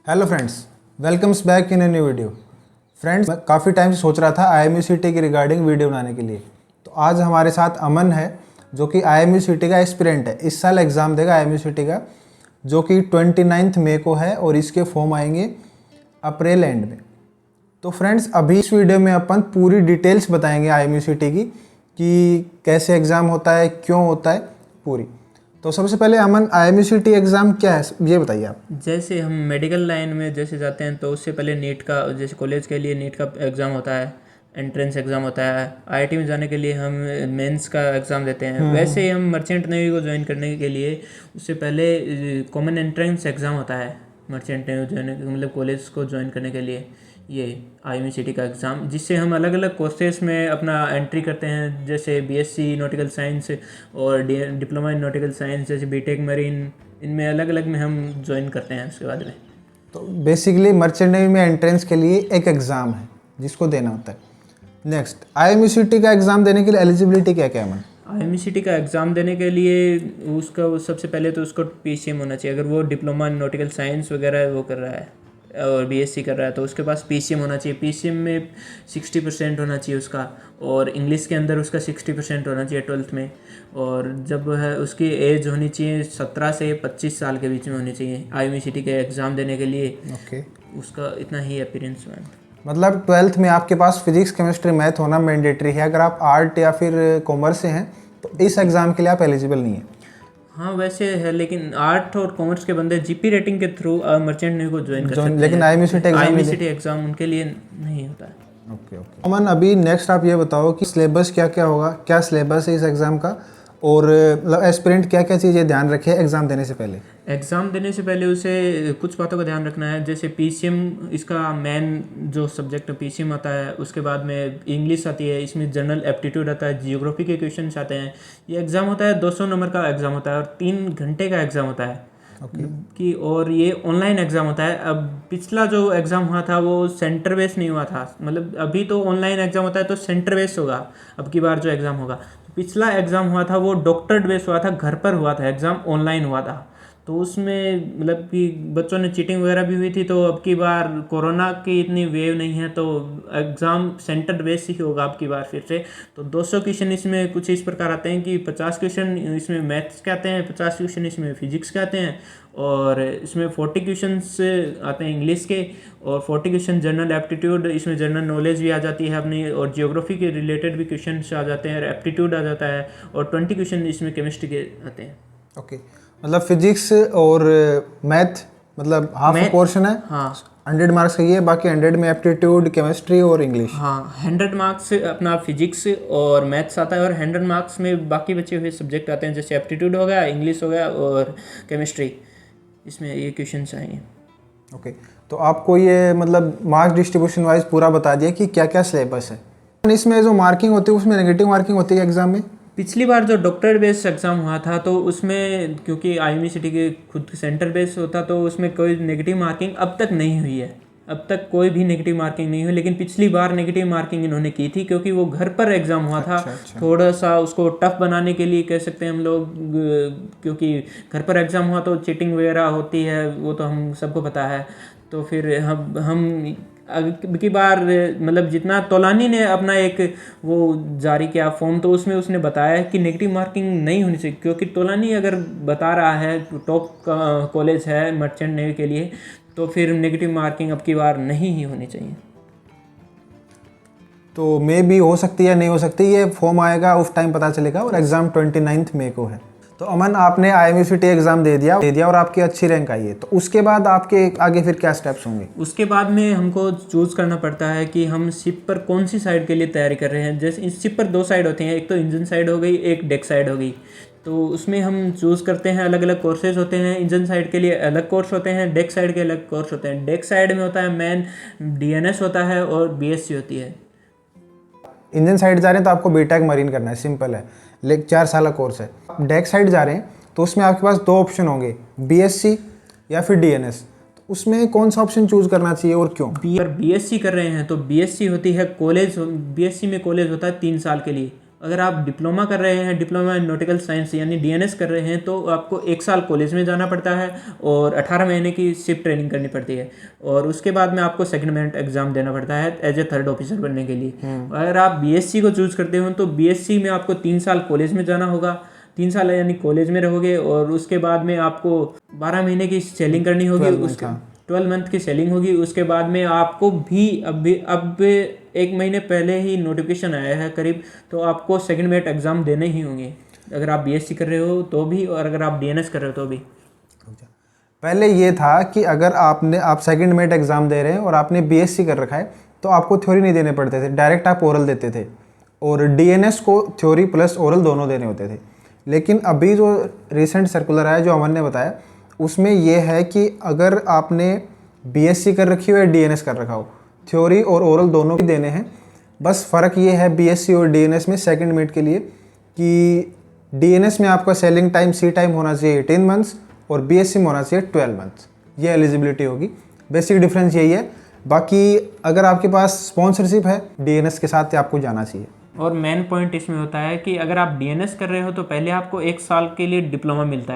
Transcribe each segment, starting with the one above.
Hello friends, welcomes back in a new video. Friends, मैं काफ़ी time से सोच रहा था IMUCT की रिगार्डिंग वीडियो बनाने के लिए। तो आज हमारे साथ अमन है जो कि IMUCT का एस्पिरेंट है। इस साल एग्ज़ाम देगा IMUCT का, जो कि 29 मई को है और इसके फॉर्म आएंगे अप्रैल एंड में। तो फ्रेंड्स, अभी इस वीडियो में अपन पूरी डिटेल्स बताएंगे IMUCT की कि कैसे एग्ज़ाम होता है, क्यों होता है, पूरी। तो सबसे पहले अमन, IMUCT एग्ज़ाम क्या है ये बताइए आप। जैसे हम मेडिकल लाइन में जैसे जाते हैं तो उससे पहले नीट का, जैसे कॉलेज के लिए नीट का एग्ज़ाम होता है, एंट्रेंस एग्ज़ाम होता है। आईआईटी में जाने के लिए हम मेंस का एग्ज़ाम देते हैं। वैसे ही हम मर्चेंट नेवी को ज्वाइन करने के लिए उससे पहले कॉमन एंट्रेंस एग्ज़ाम होता है मर्चेंट नेवी ज्वाइन, मतलब कॉलेज को ज्वाइन करने के लिए ये IMUCT का एग्ज़ाम, जिससे हम अलग अलग कोर्सेज में अपना एंट्री करते हैं। जैसे BSc नॉटिकल साइंस और डिप्लोमा इन नॉटिकल साइंस, जैसे बीटेक मरीन, इनमें अलग अलग में हम ज्वाइन करते हैं उसके बाद में। तो बेसिकली मर्चेंट नेवी में एंट्रेंस के लिए एक एग्ज़ाम है जिसको देना होता है। नेक्स्ट, IMUCT का एग्ज़ाम देने के लिए एलिजिबिलिटी क्या क्या है मन? IMUCT का एग्ज़ाम देने के लिए उसका सबसे पहले तो उसको PCM होना चाहिए। अगर वो डिप्लोमा इन नॉटिकल साइंस वगैरह वो कर रहा है और BSc कर रहा है तो उसके पास PCM होना चाहिए। PCM में 60% होना चाहिए उसका, और इंग्लिश के अंदर उसका 60% होना चाहिए 12th में। और जब है उसकी एज होनी चाहिए 17 से 25 साल के बीच में होनी चाहिए IMUCT के एग्ज़ाम देने के लिए। ओके, उसका इतना ही अपीयरेंस में। मतलब 12th में आपके पास फिजिक्स, केमिस्ट्री, मैथ होना मैंडेटरी है। अगर आप आर्ट या फिर कॉमर्स से हैं तो इस एग्ज़ाम के लिए आप एलिजिबल नहीं है। हाँ वैसे है, लेकिन आर्ट और कॉमर्स के बंदे जीपी रेटिंग के थ्रू मर्चेंट नेवी को ज्वाइन कर सकते हैं, लेकिन IMUCT एग्ज़ाम IMUCT एग्ज़ाम उनके लिए नहीं होता है। ओके ओके अमन, अभी नेक्स्ट आप ये बताओ कि सिलेबस क्या क्या होगा, क्या सिलेबस है इस एग्ज़ाम का, और मतलब एस्पिरेंट क्या क्या चीज़ें ध्यान रखे एग्ज़ाम देने से पहले। एग्ज़ाम देने से पहले उसे कुछ बातों का ध्यान रखना है। जैसे PCM इसका मेन जो सब्जेक्ट PCM आता है, उसके बाद में इंग्लिश आती है, इसमें जनरल एप्टीट्यूड आता है, जियोग्राफी के क्वेश्चन आते हैं। ये एग्ज़ाम होता है 200 नंबर का एग्ज़ाम होता है और 3 घंटे का एग्ज़ाम होता है कि, और ये ऑनलाइन एग्ज़ाम होता है। अब पिछला जो एग्ज़ाम हुआ था वो सेंटर बेस नहीं हुआ था, मतलब अभी तो ऑनलाइन एग्ज़ाम होता है तो सेंटर बेस होगा अब की बार जो एग्ज़ाम होगा। पिछला एग्ज़ाम हुआ था वो डॉक्टरेट बेस हुआ था, घर पर हुआ था एग्ज़ाम, ऑनलाइन हुआ था। तो उसमें मतलब कि बच्चों ने चीटिंग वगैरह भी हुई थी। तो अब की बार कोरोना की इतनी वेव नहीं है तो एग्ज़ाम सेंटर बेस ही होगा अब की बार फिर से। तो 200 क्वेश्चन इसमें कुछ इस प्रकार आते हैं कि 50 क्वेश्चन इसमें मैथ्स के आते हैं, 50 क्वेश्चन इसमें फिजिक्स के आते हैं, और इसमें 40 क्वेश्चन आते हैं इंग्लिश के, और 40 क्वेश्चन जनरल एप्टीट्यूड, इसमें जनरल नॉलेज भी आ जाती है अपनी, और जियोग्राफी के रिलेटेड भी क्वेश्चन आ जाते हैं, और एप्टीट्यूड आ जाता है, और 20 क्वेश्चन इसमें केमिस्ट्री के आते हैं। ओके, मतलब फिजिक्स और मैथ मतलब हाफ पोर्शन है। हाँ 100 मार्क्स का ये, बाकी 100 में एप्टीट्यूड, केमिस्ट्री और इंग्लिश। हाँ 100 मार्क्स अपना फिजिक्स और मैथ्स आता है, और 100 मार्क्स में बाकी बचे हुए सब्जेक्ट आते हैं, जैसे एप्टीट्यूड हो गया, इंग्लिश हो गया और केमिस्ट्री, इसमें ये क्वेश्चन आएंगे। ओके, तो आपको ये मतलब मार्क्स डिस्ट्रीब्यूशन वाइज पूरा बता दिया कि क्या क्या सिलेबस है। इसमें जो मार्किंग होती है उसमें नेगेटिव मार्किंग होती है एग्जाम में। पिछली बार जो डॉक्टर बेस एग्ज़ाम हुआ था तो उसमें क्योंकि IMUCT के खुद सेंटर बेस होता तो उसमें कोई नेगेटिव मार्किंग अब तक नहीं हुई है। अब तक कोई भी नेगेटिव मार्किंग नहीं हुई, लेकिन पिछली बार नेगेटिव मार्किंग इन्होंने की थी क्योंकि वो घर पर एग्ज़ाम हुआ था। अच्छा। थोड़ा सा उसको टफ बनाने के लिए कह सकते हैं हम लोग, क्योंकि घर पर एग्ज़ाम हुआ तो चीटिंग वगैरह होती है, वो तो हम सबको पता है। तो फिर हम अब की बार मतलब जितना तौलानी ने अपना एक वो जारी किया फॉर्म, तो उसमें उसने बताया कि नेगेटिव मार्किंग नहीं होनी चाहिए, क्योंकि तौलानी अगर बता रहा है टॉप कॉलेज है मर्चेंट नेवी के लिए, तो फिर नेगेटिव मार्किंग अब की बार नहीं ही होनी चाहिए। तो मे भी हो सकती है, नहीं हो सकती, ये फॉर्म आएगा उस टाइम पता चलेगा, और एग्ज़ाम 29 मई को है। तो अमन, आपने IMUCT एग्ज़ाम दे दिया और आपकी अच्छी रैंक आई है, तो उसके बाद आपके आगे फिर क्या स्टेप्स होंगे? उसके बाद में हमको चूज़ करना पड़ता है कि हम शिप पर कौन सी साइड के लिए तैयारी कर रहे हैं। जैसे इस शिप पर 2 साइड होती हैं, एक तो इंजन साइड हो गई, एक डेक साइड हो गई। तो उसमें हम चूज़ करते हैं, अलग अलग कोर्सेज होते हैं। इंजन साइड के लिए अलग कोर्स होते हैं, डेक साइड के अलग कोर्स होते हैं। डेक साइड में होता है मेन DNS होता है और BSc होती है। इंजन साइड जा रहे हैं तो आपको बीटेक मरीन करना है, सिंपल है, लेकिन 4 साल का कोर्स है। डेक साइड जा रहे हैं तो उसमें आपके पास 2 ऑप्शन होंगे, BSc या फिर DNS। तो उसमें कौन सा ऑप्शन चूज करना चाहिए और क्यों? अगर BSc कर रहे हैं तो BSc होती है कॉलेज, BSc में कॉलेज होता है 3 साल के लिए, अगर आप डिप्लोमा कर रहे हैं, डिप्लोमा इन नॉटिकल साइंस यानी डीएनएस कर रहे हैं, तो आपको 1 साल कॉलेज में जाना पड़ता है और 18 महीने की शिफ्ट ट्रेनिंग करनी पड़ती है, और उसके बाद में आपको सेकंड एग्ज़ाम देना पड़ता है एज ए थर्ड ऑफिसर बनने के लिए। अगर आप बीएससी को चूज़ करते हो तो बीएससी में आपको 3 साल कॉलेज में जाना होगा, 3 साल यानी कॉलेज में रहोगे, और उसके बाद में आपको 12 महीने की सेलिंग करनी होगी, उसके 12 मंथ की सेलिंग होगी। उसके बाद में आपको भी अब 1 महीने पहले ही नोटिफिकेशन आया है करीब, तो आपको सेकंड मेट एग्ज़ाम देने ही होंगे अगर आप बीएससी कर रहे हो तो भी, और अगर आप डीएनएस कर रहे हो तो भी। पहले ये था कि अगर आप सेकंड मेट एग्ज़ाम दे रहे हैं और आपने बीएससी कर रखा है तो आपको थ्योरी नहीं देने पड़ते थे, डायरेक्ट आप ओरल देते थे, और डीएनएस को थ्योरी प्लस ओरल दोनों देने होते थे। लेकिन अभी जो रिसेंट सर्कुलर आया जो अमन ने बताया, उसमें यह है कि अगर आपने बीएससी कर रखी हो या डीएनएस कर रखा हो, थ्योरी और ओरल दोनों ही देने हैं। बस फ़र्क ये है बीएससी और डीएनएस में सेकंड मेट के लिए कि डीएनएस में आपका सेलिंग टाइम सी टाइम होना चाहिए 18 मंथ्स और बीएससी में होना चाहिए 12 मंथ्स, ये एलिजिबिलिटी होगी। बेसिक डिफरेंस यही है। बाकी अगर आपके पास स्पॉन्सरशिप है डीएनएस के साथ आपको जाना चाहिए। और मेन पॉइंट इसमें होता है कि अगर आप डीएनएस कर रहे हो तो पहले आपको 1 साल के लिए डिप्लोमा मिलता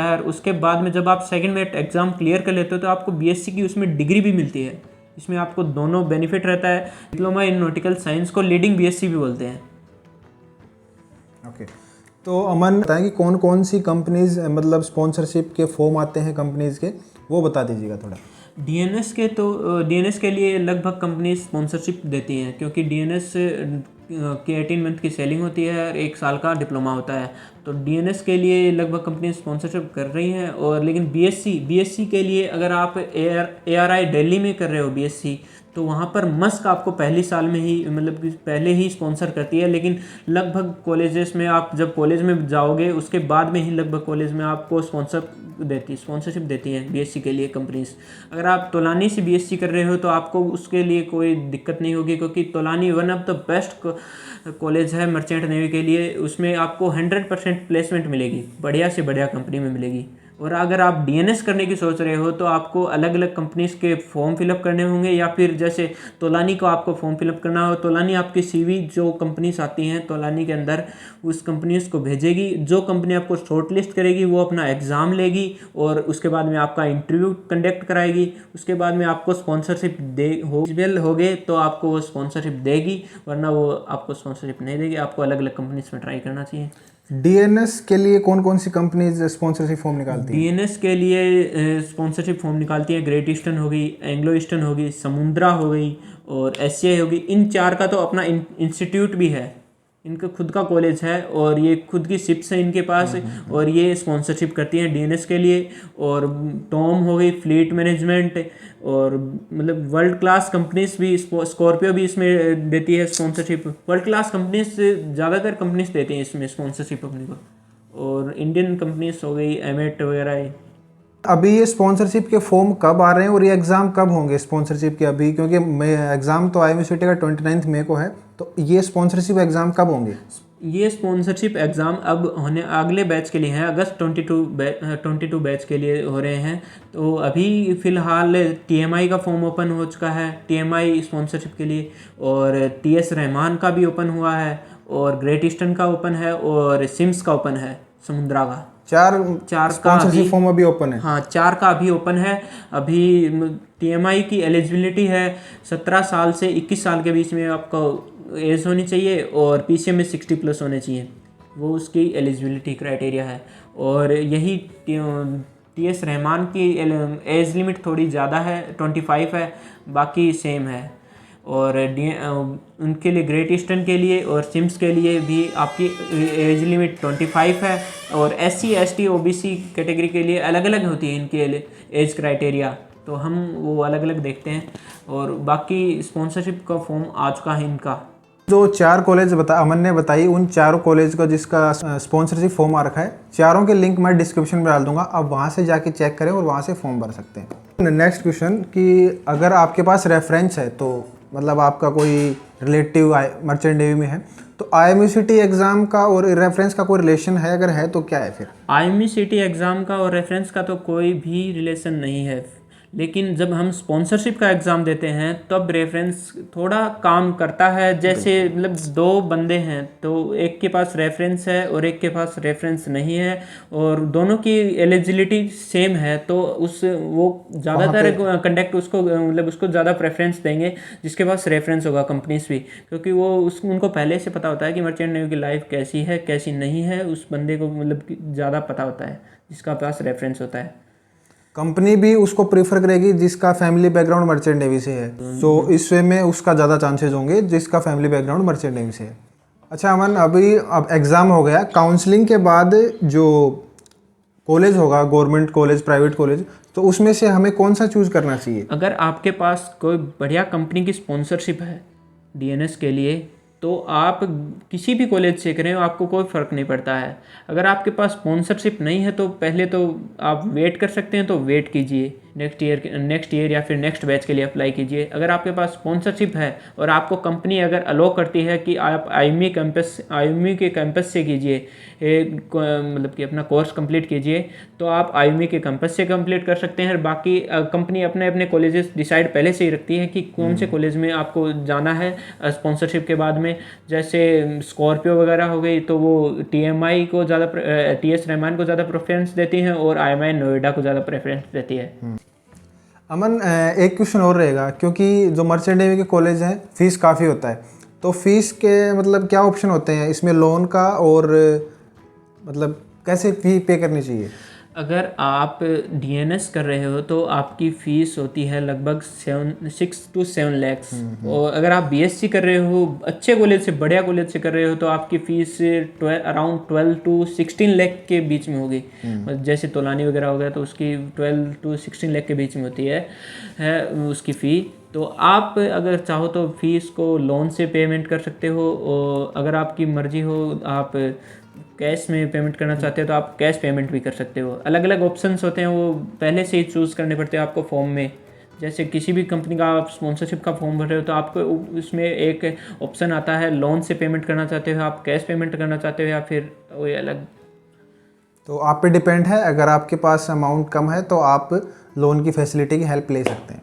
है, और उसके बाद में जब आप सेकंड मेट एग्ज़ाम क्लियर कर लेते हो तो आपको बीएससी की उसमें डिग्री भी मिलती है। इसमें आपको दोनों बेनिफिट रहता है। डिप्लोमा इन नॉटिकल साइंस को लीडिंग बीएससी भी बोलते हैं। ओके, तो अमन बताएं कि कौन कौन सी कंपनीज मतलब स्पॉन्सरशिप के फॉर्म आते हैं कंपनीज़ के, वो बता दीजिएगा थोड़ा। डीएनएस के लिए लगभग कंपनी स्पॉन्सरशिप देती हैं, क्योंकि डीएनएस की 18 मंथ की सेलिंग होती है और 1 साल का डिप्लोमा होता है, तो डीएनएस के लिए लगभग कंपनी स्पॉन्सरशिप कर रही हैं। और लेकिन बीएससी के लिए अगर आप एआरआई दिल्ली में कर रहे हो बीएससी, तो वहाँ पर मस्क आपको पहली साल में ही मतलब कि पहले ही स्पॉन्सर करती है। लेकिन लगभग कॉलेजेस में आप जब कॉलेज में जाओगे उसके बाद में ही लगभग कॉलेज में आपको स्पॉन्सरशिप देती हैं बीएससी के लिए कंपनीज। अगर आप तोलानी से बीएससी कर रहे हो तो आपको उसके लिए कोई दिक्कत नहीं होगी, क्योंकि Tolani one of the best college है मर्चेंट नेवी के लिए। उसमें आपको 100% प्लेसमेंट मिलेगी, बढ़िया से बढ़िया कंपनी में मिलेगी। और अगर आप डीएनएस करने की सोच रहे हो तो आपको अलग अलग कंपनीज के फॉर्म फिलअप करने होंगे, या फिर जैसे तोलानी को आपको फॉर्म फिलअप करना हो, तोलानी आपकी सीवी जो कंपनीज आती हैं तोलानी के अंदर उस कंपनीज को भेजेगी। जो कंपनी आपको शॉर्ट लिस्ट करेगी वो अपना एग्ज़ाम लेगी और उसके बाद में आपका इंटरव्यू कंडक्ट कराएगी। उसके बाद में आपको स्पॉन्सरशिप हो गए तो आपको वो स्पॉन्सरशिप देगी, वरना वो आपको स्पॉन्सरशिप नहीं देगी। आपको अलग अलग कंपनीज में ट्राई करना चाहिए। डीएनएस के लिए कौन कौन सी कंपनीज स्पॉन्सरशिप फॉर्म निकालती हैं? डीएनएस के लिए स्पॉन्सरशिप फॉर्म निकालती है ग्रेट ईस्टर्न हो गई, एंग्लो ईस्टर्न हो गई, समुद्रा हो गई और एससीआई हो गई। इन 4 का तो अपना इंस्टीट्यूट भी है, इनका खुद का कॉलेज है और ये खुद की शिप्स हैं इनके पास, और ये स्पॉन्सरशिप करती हैं डीएनएस के लिए। और टॉम हो गई, फ्लीट मैनेजमेंट, और मतलब वर्ल्ड क्लास कंपनीज भी, स्कॉर्पियो भी इसमें देती है स्पॉन्सरशिप। वर्ल्ड क्लास कंपनीज ज़्यादातर कंपनीज देती हैं इसमें स्पॉन्सरशिप अपने को, और इंडियन कंपनीज हो गई एमेट वगैरह। अभी ये स्पॉन्सरशिप के फॉर्म कब आ रहे हैं और ये एग्ज़ाम कब होंगे स्पॉन्सरशिप के? अभी क्योंकि एग्ज़ाम तो IMUCT का 29 मई को है, तो ये स्पॉन्सरशिप एग्ज़ाम कब होंगे? ये स्पॉन्सरशिप एग्ज़ाम अब होने अगले बैच के लिए हैं, अगस्त 22 बैच के लिए हो रहे हैं। तो अभी फ़िलहाल TMI का फॉर्म ओपन हो चुका है, TMI स्पॉन्सरशिप के लिए, और TS रहमान का भी ओपन हुआ है, और ग्रेट ईस्टर्न का ओपन है, और सिम्स का ओपन है, समुद्रा का। 4 स्पॉन्सरशिप फॉर्म अभी ओपन है। हाँ, 4 का अभी ओपन है। अभी TMI की एलिजिबिलिटी है 17 साल से 21 साल के बीच में आपको एज होनी चाहिए, और PCM में 60+ होने चाहिए, वो उसकी एलिजिबिलिटी क्राइटेरिया है। और यही TS रहमान की एज लिमिट थोड़ी ज़्यादा है, 25 है, बाकी सेम है। और उनके लिए ग्रेट ईस्टर्न के लिए और सिम्स के लिए भी आपकी एज लिमिट 25 है, और SC ST OBC कैटेगरी के लिए अलग अलग होती है इनके एज क्राइटेरिया, तो हम वो अलग अलग देखते हैं। और बाकी स्पॉन्सरशिप का फॉर्म आ चुका है इनका। जो 4 कॉलेज अमन ने बताई, उन 4 कॉलेज का जिसका स्पॉन्सरशिप फॉर्म आ रखा है, चारों के लिंक मैं डिस्क्रिप्शन में डाल दूंगा, आप वहाँ से जाके चेक करें और वहाँ से फॉर्म भर सकते हैं। नेक्स्ट क्वेश्चन कि अगर आपके पास रेफरेंस है, तो मतलब आपका कोई रिलेटिव मर्चेंट नेवी में है, तो IMUCT एग्ज़ाम का और रेफरेंस का कोई रिलेशन है? अगर है तो क्या है फिर? IMUCT एग्ज़ाम का और रेफरेंस का तो कोई भी रिलेशन नहीं है, लेकिन जब हम स्पॉन्सरशिप का एग्ज़ाम देते हैं तब रेफरेंस थोड़ा काम करता है। जैसे मतलब दो बंदे हैं तो एक के पास रेफरेंस है और एक के पास रेफरेंस नहीं है और दोनों की एलिजिबिलिटी सेम है, तो वो ज़्यादातर कंडक्ट उसको मतलब उसको ज़्यादा प्रेफरेंस देंगे जिसके पास रेफरेंस होगा, कंपनीज भी, क्योंकि वो उनको पहले से पता होता है कि मर्चेंट नेवी की लाइफ कैसी है कैसी नहीं है, उस बंदे को मतलब ज़्यादा पता होता है जिसका पास रेफरेंस होता है। कंपनी भी उसको प्रीफर करेगी जिसका फैमिली बैकग्राउंड मर्चेंट नेवी से है, तो इस वे में उसका ज़्यादा चांसेस होंगे जिसका फैमिली बैकग्राउंड मर्चेंट नेवी से है। अच्छा अमन, अब एग्ज़ाम हो गया, काउंसलिंग के बाद जो कॉलेज होगा, गवर्नमेंट कॉलेज, प्राइवेट कॉलेज, तो उसमें से हमें कौन सा चूज़ करना चाहिए? अगर आपके पास कोई बढ़िया कंपनी की स्पॉन्सरशिप है डीएनएस के लिए तो आप किसी भी कॉलेज से करें, आपको कोई फ़र्क नहीं पड़ता है। अगर आपके पास स्पॉन्सरशिप नहीं है तो पहले तो आप वेट कर सकते हैं, तो वेट कीजिए, नेक्स्ट ईयर या फिर नेक्स्ट बैच के लिए अप्लाई कीजिए। अगर आपके पास स्पॉन्सरशिप है और आपको कंपनी अगर अलो करती है कि आप आईएमई के कैंपस से कीजिए, मतलब कि अपना कोर्स कंप्लीट कीजिए, तो आप आईएमई के कैंपस से कंप्लीट कर सकते हैं। और बाकी कंपनी अपने अपने कॉलेजेस डिसाइड पहले से ही रखती है कि कौन से कॉलेज में आपको जाना है स्पॉन्सरशिप के बाद में। जैसे स्कॉर्पियो वगैरह हो गई तो वो टीएमआई को ज़्यादा, टीएस रहमान को ज़्यादा प्रेफरेंस देती हैं और आईएमआई नोएडा को ज़्यादा प्रेफरेंस देती है। अमन, एक क्वेश्चन और रहेगा, क्योंकि जो मर्चेंट नेवी के कॉलेज हैं फीस काफ़ी होता है, तो फीस के मतलब क्या ऑप्शन होते हैं इसमें, लोन का, और मतलब कैसे फी पे करनी चाहिए? अगर आप डीएनएस कर रहे हो तो आपकी फ़ीस होती है लगभग 6 to 7 लैक्स। और अगर आप बीएससी कर रहे हो, अच्छे कॉलेज से, बढ़िया कॉलेज से कर रहे हो, तो आपकी फ़ीस अराउंड 12 to 16 लाख के बीच में होगी। जैसे तोलानी वगैरह हो गया तो उसकी 12 to 16 लाख के बीच में होती है उसकी फ़ी। तो आप अगर चाहो तो फ़ीस को लोन से पेमेंट कर सकते हो, और अगर आपकी मर्ज़ी हो आप कैश में पेमेंट करना चाहते हो तो आप कैश पेमेंट भी कर सकते हो। अलग अलग ऑप्शंस होते हैं, वो पहले से ही चूज़ करने पड़ते हैं आपको फॉर्म में। जैसे किसी भी कंपनी का आप स्पॉन्सरशिप का फॉर्म भर रहे हो तो आपको उसमें एक ऑप्शन आता है, लोन से पेमेंट करना चाहते हो, आप कैश पेमेंट करना चाहते हो, या फिर कोई अलग। तो आप पे डिपेंड है, अगर आपके पास अमाउंट कम है तो आप लोन की फैसिलिटी की हेल्प ले सकते हैं।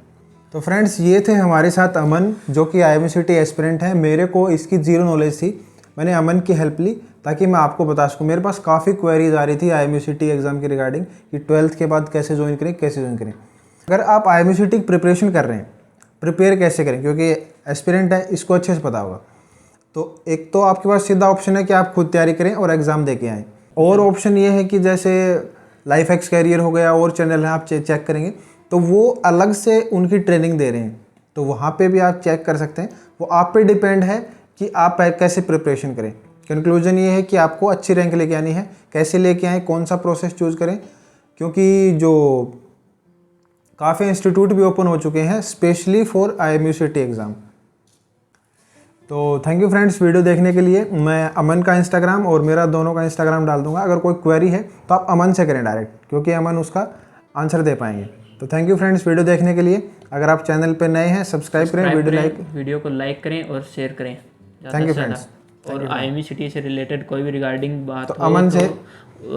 तो फ्रेंड्स, ये थे हमारे साथ अमन, जो कि IMUCT एस्पिरेंट है। मेरे को इसकी ज़ीरो नॉलेज थी, मैंने अमन की हेल्प ली ताकि मैं आपको बता सकूँ। मेरे पास काफ़ी क्वेरीज आ रही थी IMUCT एग्ज़ाम के रिगार्डिंग कि 12th के बाद कैसे ज्वाइन करें, कैसे ज्वाइन करें। अगर आप IMUCT की प्रिपरेशन कर रहे हैं, प्रिपेयर कैसे करें, क्योंकि एस्पिरेंट है, इसको अच्छे से पता होगा। तो एक तो आपके पास सीधा ऑप्शन है कि आप खुद तैयारी करें और एग्ज़ाम दे के आएँ, और ऑप्शन ये है कि जैसे लाइफ एक्स कैरियर हो गया और चैनल है, आप चेक करेंगे तो वो अलग से उनकी ट्रेनिंग दे रहे हैं, तो वहाँ पे भी आप चेक कर सकते हैं। वो आप पे डिपेंड है कि आप कैसे प्रिपरेशन करें। कंक्लूजन ये है कि आपको अच्छी रैंक लेके आनी है, कैसे लेके आएँ, कौन सा प्रोसेस चूज़ करें, क्योंकि जो काफ़ी इंस्टीट्यूट भी ओपन हो चुके हैं स्पेशली फॉर IMUCT एग्ज़ाम। तो थैंक यू फ्रेंड्स वीडियो देखने के लिए। मैं अमन का इंस्टाग्राम और मेरा दोनों का इंस्टाग्राम डाल दूंगा, अगर कोई क्वेरी है तो आप अमन से करें डायरेक्ट, क्योंकि अमन उसका आंसर दे पाएंगे। तो थैंक यू फ्रेंड्स वीडियो देखने के लिए। अगर आप चैनल पर नए हैं सब्सक्राइब करें, वीडियो को लाइक करें और शेयर करें। Thank you friends. और IMUCT से रिलेटेड कोई भी रिगार्डिंग बात तो अमन से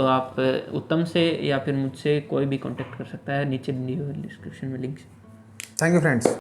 आप उत्तम से या फिर मुझसे कोई भी कांटेक्ट कर सकता है, नीचे डिस्क्रिप्शन में लिंक। Thank you friends.